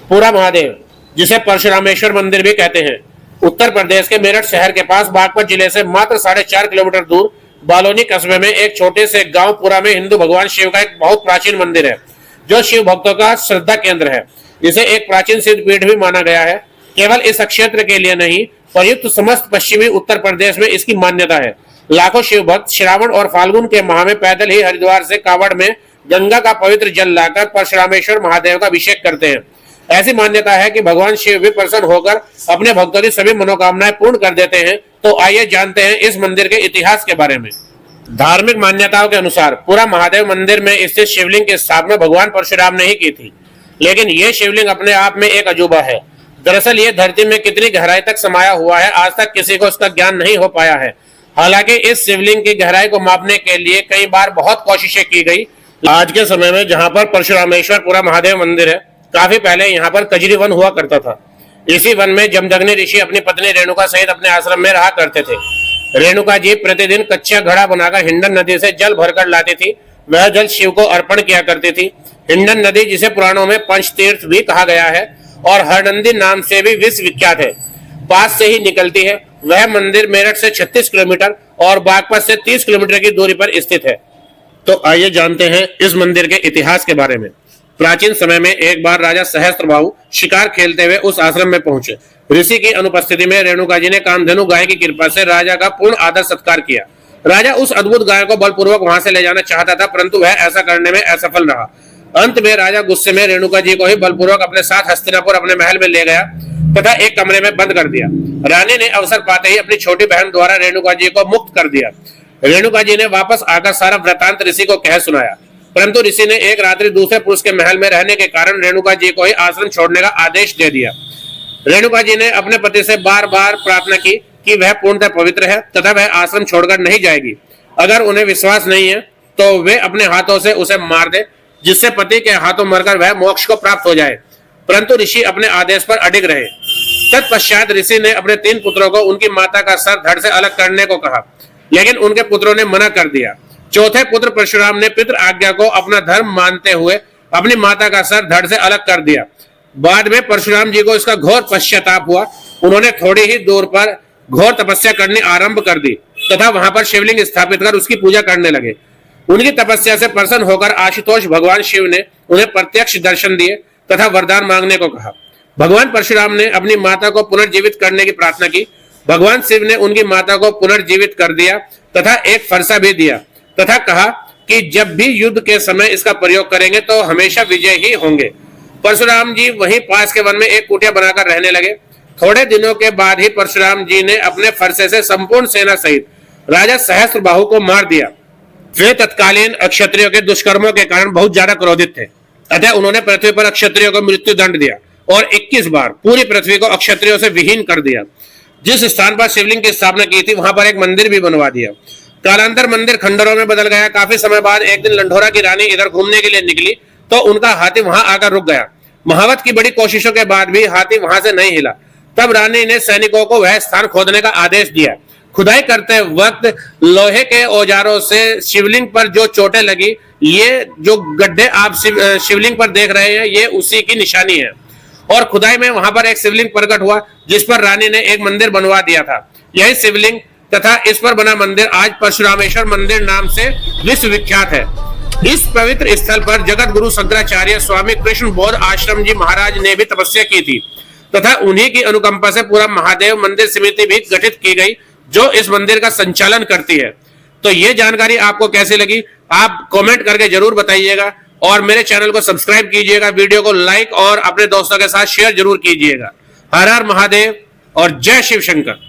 पूरा महादेव, जिसे परशुरामेश्वर मंदिर भी कहते हैं, उत्तर प्रदेश के मेरठ शहर के पास बागपत जिले से मात्र 4.5 किलोमीटर दूर बालोनी कस्बे में एक छोटे से गांव पुरा में हिंदू भगवान शिव का एक बहुत प्राचीन मंदिर है, जो शिव भक्तों का श्रद्धा केंद्र है। इसे एक प्राचीन सिद्ध पीठ भी माना गया है। केवल इस क्षेत्र के लिए नहीं, प्रयुक्त समस्त पश्चिमी उत्तर प्रदेश में इसकी मान्यता है। लाखों शिव भक्त श्रावण और फाल्गुन के माह में पैदल ही हरिद्वार से कावड़ में गंगा का पवित्र जल लाकर परशुरामेश्वर महादेव का अभिषेक करते हैं। ऐसी मान्यता है कि भगवान शिव भी प्रसन्न होकर अपने भक्तों की सभी मनोकामनाएं पूर्ण कर देते हैं। तो आइए जानते हैं इस मंदिर के इतिहास के बारे में। धार्मिक मान्यताओं के अनुसार पूरा महादेव मंदिर में स्थित शिवलिंग की स्थापना भगवान परशुराम ने ही की थी, लेकिन यह शिवलिंग अपने आप में एक अजूबा है। दरअसल ये धरती में कितनी गहराई तक समाया हुआ है, आज तक किसी को उसका ज्ञान नहीं हो पाया है। हालांकि इस शिवलिंग की गहराई को मापने के लिए कई बार बहुत कोशिशें की गई। आज के समय में जहां पर परशुरामेश्वर पूरा महादेव मंदिर है, काफी पहले यहाँ पर कजरी वन हुआ करता था। इसी वन में जमदग्नि ऋषि अपनी पत्नी रेणुका सहित अपने आश्रम में रहा करते थे। रेणुका जी प्रतिदिन कच्चा घड़ा बनाकर हिंडन नदी से जल भरकर लाती थी। वह जल शिव को अर्पण किया करती थी। हिंडन नदी, जिसे पुराणों में पंचतीर्थ भी कहा गया है और हरनंदी नाम से भी विश्व विख्यात है, पास से ही निकलती है। वह मंदिर मेरठ से 36 किलोमीटर और बागपत से 30 किलोमीटर की दूरी पर स्थित है। तो आइए जानते हैं इस मंदिर के इतिहास के बारे में। प्राचीन समय में एक बार राजा सहस्त्रबाहु शिकार खेलते हुए उस आश्रम में पहुंचे। ऋषि की अनुपस्थिति में रेणुका जी ने कामधेनु गाय की कृपा से राजा का पूर्ण आदर सत्कार किया। राजा उस अद्भुत गाय को बलपूर्वक वहां से ले जाना चाहता था, परंतु वह ऐसा करने में असफल रहा। अंत में राजा गुस्से में रेणुका जी को ही बलपूर्वक अपने साथ हस्तिनापुर अपने महल में ले गया तथा एक कमरे में बंद कर दिया। रानी ने अवसर पाते ही अपनी छोटी बहन द्वारा रेणुका जी को मुक्त कर दिया। रेणुका जी ने वापस आकर सारा वृतांत ऋषि को कह सुनाया, परंतु ऋषि ने एक रात्रि दूसरे पुरुष के महल में रहने के कारण रेणुका जी को ही आश्रम छोड़ने का आदेश दे दिया। रेणुका जी ने अपने पति से बार बार प्रार्थना की कि वह पूर्णतः पवित्र है तथा वह आश्रम छोड़कर नहीं जाएगी। अगर उन्हें विश्वास नहीं है तो वे अपने हाथों से उसे मार दे, जिससे पति के हाथों मरकर वह मोक्ष को प्राप्त हो जाए। परंतु ऋषि अपने आदेश पर अडिग रहे। तत्पश्चात ऋषि ने अपने 3 पुत्रों को उनकी माता का सर धड़ से अलग करने को कहा, लेकिन उनके पुत्रों ने मना कर दिया। चौथे पुत्र परशुराम ने पितृ आज्ञा को अपना धर्म मानते हुए अपनी माता का सर धड़ से अलग कर दिया। बाद में परशुराम जी को इसका घोर पश्चाताप हुआ। उन्होंने थोड़ी ही दूर पर घोर तपस्या करनी आरंभ कर दी तथा वहां पर शिवलिंग स्थापित कर उसकी पूजा करने लगे। उनकी तपस्या से प्रसन्न होकर आशुतोष भगवान शिव ने उन्हें प्रत्यक्ष दर्शन दिए तथा वरदान मांगने को कहा। भगवान परशुराम ने अपनी माता को पुनर्जीवित करने की प्रार्थना की। भगवान शिव ने उनकी माता को पुनर्जीवित कर दिया तथा एक फरसा भी दिया तथा कहा कि जब भी युद्ध के समय इसका प्रयोग करेंगे तो हमेशा विजय ही होंगे। परशुराम जी वहीं पास के वन में एक कुटिया बनाकर रहने लगे। थोड़े दिनों के बाद ही परशुराम जी ने अपने फरसे से संपूर्ण सेना सहित राजा सहस्त्रबाहु को मार दिया। वे तत्कालीन अक्षत्रियों के दुष्कर्मों के कारण बहुत ज्यादा क्रोधित थे, अतः उन्होंने पृथ्वी पर अक्षत्रियों को मृत्यु दंड दिया और 21 बार पूरी पृथ्वी को अक्षत्रियों से विहीन कर दिया। जिस स्थान पर शिवलिंग की स्थापना की थी वहां पर एक मंदिर भी बनवा दिया। कालांतर मंदिर खंडरों में बदल गया। काफी समय बाद एक दिन लंढोरा की रानी इधर घूमने के लिए निकली तो उनका हाथी वहां आकर रुक गया। महावत की बड़ी कोशिशों के बाद भी हाथी वहां से नहीं हिला। तब रानी ने सैनिकों को वह स्थान खोदने का आदेश दिया। खुदाई करते वक्त लोहे के औजारों से शिवलिंग पर जो चोटें लगी, ये जो गड्ढे आप शिवलिंग पर देख रहे हैं, ये उसी की निशानी है। और खुदाई में वहां पर एक शिवलिंग प्रकट हुआ जिस पर रानी ने एक मंदिर बनवा दिया था। यही शिवलिंग तथा इस पर बना मंदिर आज परशुरामेश्वर मंदिर नाम से विश्व विख्यात है। इस पवित्र स्थल पर जगत गुरु शंकराचार्य स्वामी कृष्ण बौद्ध आश्रम जी महाराज ने भी तपस्या की थी तथा उन्हीं की अनुकंपा से पूरा महादेव मंदिर समिति भी गठित की गई, जो इस मंदिर का संचालन करती है। तो ये जानकारी आपको कैसी लगी, आप कमेंट करके जरूर बताइएगा और मेरे चैनल को सब्सक्राइब कीजिएगा, वीडियो को लाइक और अपने दोस्तों के साथ शेयर जरूर कीजिएगा। हर हर महादेव और जय शिव शंकर।